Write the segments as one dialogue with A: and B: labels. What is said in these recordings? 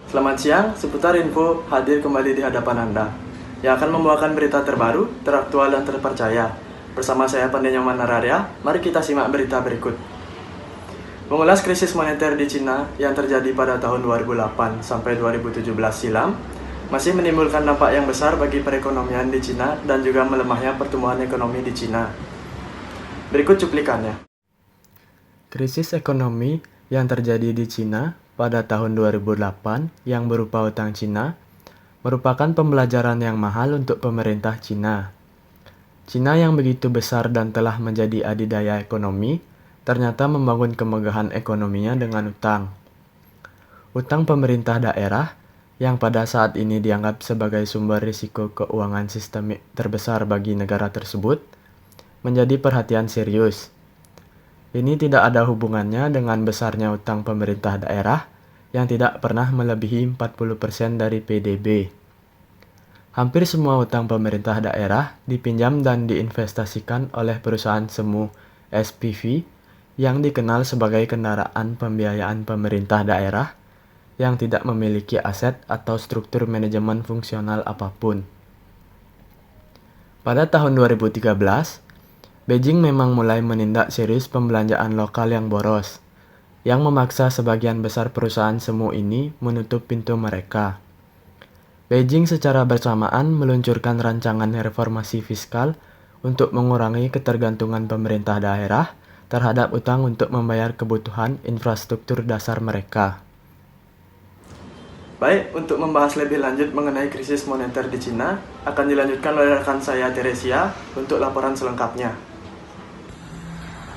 A: Selamat siang, seputar info hadir kembali di hadapan Anda yang akan membawakan berita terbaru, teraktual, dan terpercaya. Bersama saya Pandenyaman Nararia, mari kita simak berita berikut. Mengulas krisis moneter di Cina yang terjadi pada tahun 2008 sampai 2017 silam, masih menimbulkan dampak yang besar bagi perekonomian di Cina dan juga melemahnya pertumbuhan ekonomi di Cina. Berikut cuplikannya. Krisis ekonomi yang terjadi di Cina pada tahun 2008 yang berupa utang Cina merupakan pembelajaran yang mahal untuk pemerintah Cina. Cina yang begitu besar dan telah menjadi adidaya ekonomi, ternyata membangun kemegahan ekonominya dengan utang. Utang pemerintah daerah yang pada saat ini dianggap sebagai sumber risiko keuangan sistemik terbesar bagi negara tersebut, menjadi perhatian serius. Ini tidak ada hubungannya dengan besarnya utang pemerintah daerah yang tidak pernah melebihi 40% dari PDB. Hampir semua utang pemerintah daerah dipinjam dan diinvestasikan oleh perusahaan semu SPV yang dikenal sebagai kendaraan pembiayaan pemerintah daerah yang tidak memiliki aset atau struktur manajemen fungsional apapun. Pada tahun 2013, Beijing memang mulai menindak serius pembelanjaan lokal yang boros, yang memaksa sebagian besar perusahaan semu ini menutup pintu mereka. Beijing secara bersamaan meluncurkan rancangan reformasi fiskal untuk mengurangi ketergantungan pemerintah daerah terhadap utang untuk membayar kebutuhan infrastruktur dasar mereka. Baik, untuk membahas lebih lanjut mengenai krisis moneter di Cina, akan dilanjutkan oleh rekan saya Teresia untuk laporan selengkapnya.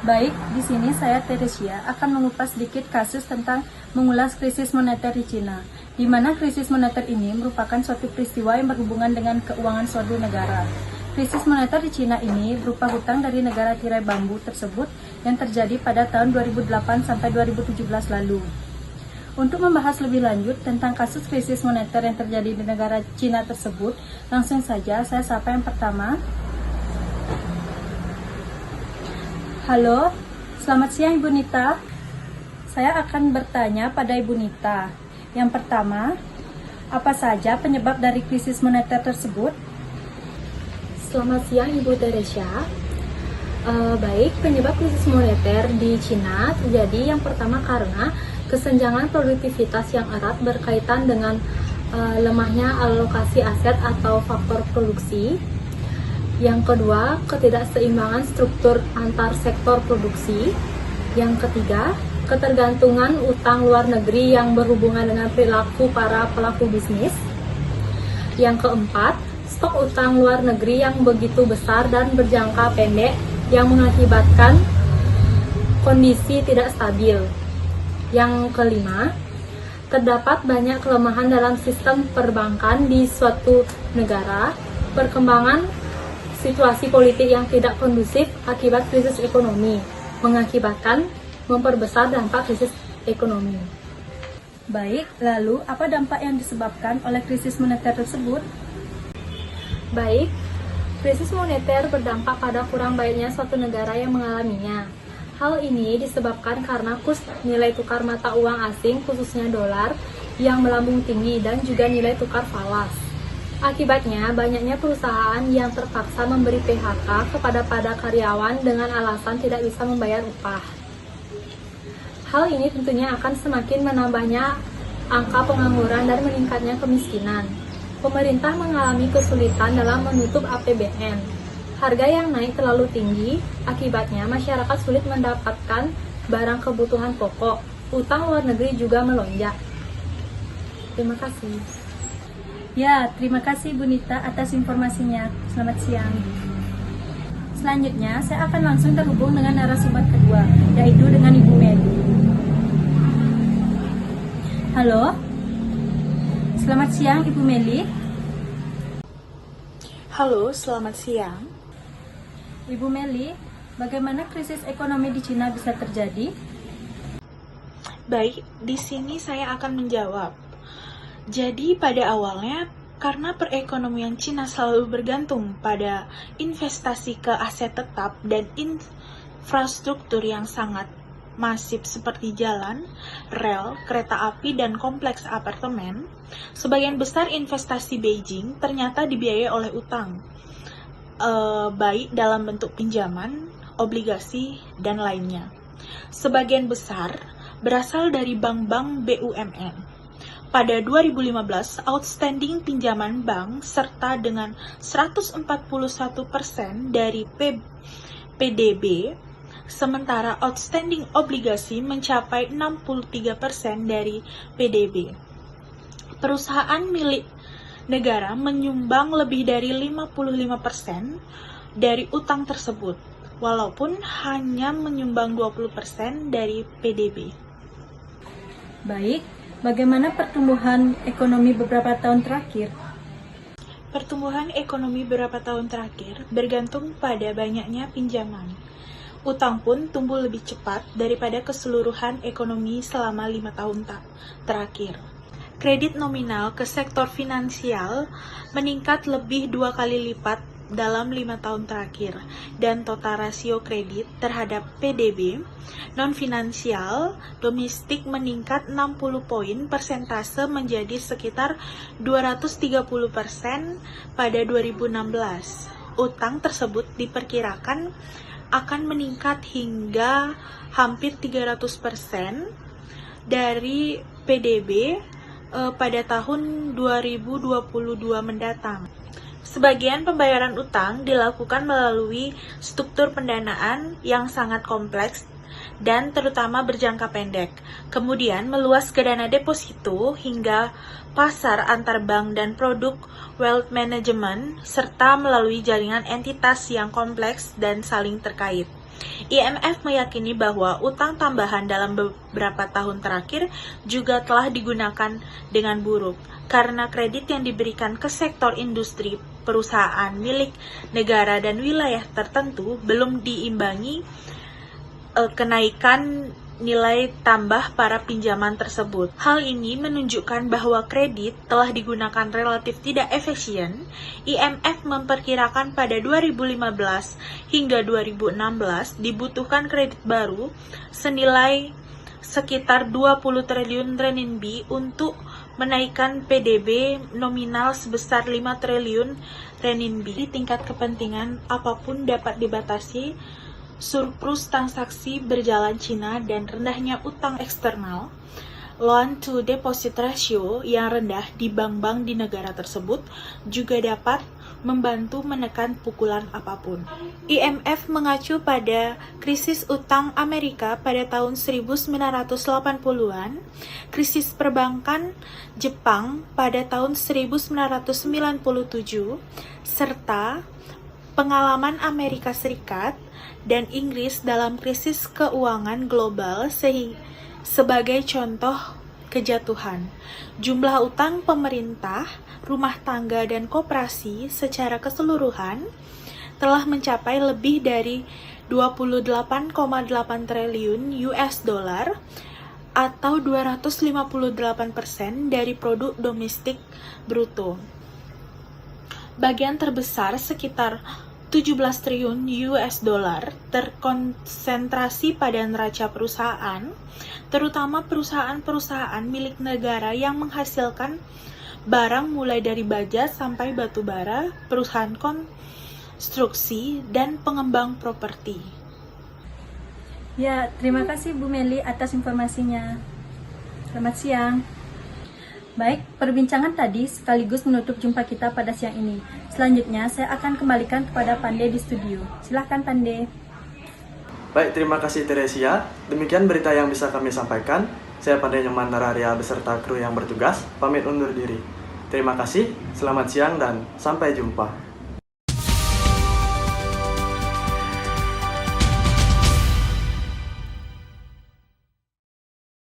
B: Baik, di sini saya Teresia akan mengupas sedikit kasus tentang mengulas krisis moneter di Cina, di mana krisis moneter ini merupakan suatu peristiwa yang berhubungan dengan keuangan suatu negara. Krisis moneter di Cina ini berupa hutang dari negara tirai bambu tersebut yang terjadi pada tahun 2008 sampai 2017 lalu. Untuk membahas lebih lanjut tentang kasus krisis moneter yang terjadi di negara Cina tersebut, langsung saja saya sapa yang pertama. Halo, selamat siang Ibu Nita. Saya akan bertanya pada Ibu Nita. Yang pertama, apa saja penyebab dari krisis moneter tersebut?
C: Selamat siang Ibu Teresia. Baik, penyebab krisis moneter di Cina terjadi yang pertama karena kesenjangan produktivitas yang erat berkaitan dengan lemahnya alokasi aset atau faktor produksi. Yang kedua, ketidakseimbangan struktur antar sektor produksi. Yang ketiga, ketergantungan utang luar negeri yang berhubungan dengan perilaku para pelaku bisnis. Yang keempat, stok utang luar negeri yang begitu besar dan berjangka pendek yang mengakibatkan kondisi tidak stabil. Yang kelima, terdapat banyak kelemahan dalam sistem perbankan di suatu negara, perkembangan situasi politik yang tidak kondusif akibat krisis ekonomi, mengakibatkan memperbesar dampak krisis ekonomi.
B: Baik, lalu apa dampak yang disebabkan oleh krisis moneter tersebut?
C: Baik, krisis moneter berdampak pada kurang baiknya suatu negara yang mengalaminya. Hal ini disebabkan karena kurs nilai tukar mata uang asing, khususnya dolar, yang melambung tinggi dan juga nilai tukar falas. Akibatnya, banyaknya perusahaan yang terpaksa memberi PHK kepada karyawan dengan alasan tidak bisa membayar upah. Hal ini tentunya akan semakin menambahnya angka pengangguran dan meningkatnya kemiskinan. Pemerintah mengalami kesulitan dalam menutup APBN. Harga yang naik terlalu tinggi, akibatnya masyarakat sulit mendapatkan barang kebutuhan pokok. Utang luar negeri juga melonjak. Terima kasih.
B: Ya, terima kasih Bu Nita atas informasinya. Selamat siang. Selanjutnya, saya akan langsung terhubung dengan narasumber kedua, yaitu dengan Ibu Meli. Halo, selamat siang Ibu Meli.
D: Halo, selamat siang.
B: Ibu Meli, bagaimana krisis ekonomi di Cina bisa terjadi?
D: Baik, di sini saya akan menjawab. Jadi pada awalnya, karena perekonomian Cina selalu bergantung pada investasi ke aset tetap dan infrastruktur yang sangat masif seperti jalan, rel, kereta api, dan kompleks apartemen, sebagian besar investasi Beijing ternyata dibiayai oleh utang, baik dalam bentuk pinjaman, obligasi, dan lainnya. Sebagian besar berasal dari bank-bank BUMN. Pada 2015, outstanding pinjaman bank serta dengan 141% dari PDB, sementara outstanding obligasi mencapai 63% dari PDB. Perusahaan milik negara menyumbang lebih dari 55% dari utang tersebut, walaupun hanya menyumbang 20% dari PDB.
B: Baik, bagaimana pertumbuhan ekonomi beberapa tahun terakhir?
D: Pertumbuhan ekonomi beberapa tahun terakhir bergantung pada banyaknya pinjaman. Utang pun tumbuh lebih cepat daripada keseluruhan ekonomi selama 5 tahun terakhir. Kredit nominal ke sektor finansial meningkat lebih 2 kali lipat dalam 5 tahun terakhir, dan total rasio kredit terhadap PDB non-finansial domestik meningkat 60 poin persentase menjadi sekitar 230% pada 2016. Utang tersebut diperkirakan akan meningkat hingga hampir 300% dari PDB pada tahun 2022 mendatang. Sebagian pembayaran utang dilakukan melalui struktur pendanaan yang sangat kompleks dan terutama berjangka pendek, kemudian meluas ke dana deposito hingga pasar antar bank dan produk wealth management, serta melalui jaringan entitas yang kompleks dan saling terkait. IMF meyakini bahwa utang tambahan dalam beberapa tahun terakhir juga telah digunakan dengan buruk, karena kredit yang diberikan ke sektor industri, perusahaan milik negara, dan wilayah tertentu belum diimbangi kenaikan nilai tambah para pinjaman tersebut. Hal ini menunjukkan bahwa kredit telah digunakan relatif tidak efisien. IMF memperkirakan pada 2015 hingga 2016 dibutuhkan kredit baru senilai sekitar 20 triliun renminbi untuk menaikkan PDB nominal sebesar 5 triliun renminbi. Tingkat kepentingan apapun dapat dibatasi. Surplus transaksi berjalan Cina dan rendahnya utang eksternal, loan to deposit ratio yang rendah di bank-bank di negara tersebut juga dapat membantu menekan pukulan apapun. IMF mengacu pada krisis utang Amerika pada tahun 1980-an, krisis perbankan Jepang pada tahun 1997, serta pengalaman Amerika Serikat dan Inggris dalam krisis keuangan global sebagai contoh kejatuhan. Jumlah utang pemerintah, rumah tangga, dan koperasi secara keseluruhan telah mencapai lebih dari 28,8 triliun US dollar atau 258% dari produk domestik bruto. Bagian terbesar sekitar 17 triliun US dollar terkonsentrasi pada neraca perusahaan, terutama perusahaan-perusahaan milik negara yang menghasilkan barang mulai dari baja sampai batu bara, perusahaan konstruksi, dan pengembang properti.
B: Ya, terima kasih Bu Meli atas informasinya. Selamat siang. Baik, perbincangan tadi sekaligus menutup jumpa kita pada siang ini. Selanjutnya, saya akan kembalikan kepada Pandey di studio. Silakan Pandey.
A: Baik, terima kasih Teresia. Demikian berita yang bisa kami sampaikan. Saya Pandey Nyoman Nararia beserta kru yang bertugas, pamit undur diri. Terima kasih, selamat siang, dan sampai jumpa.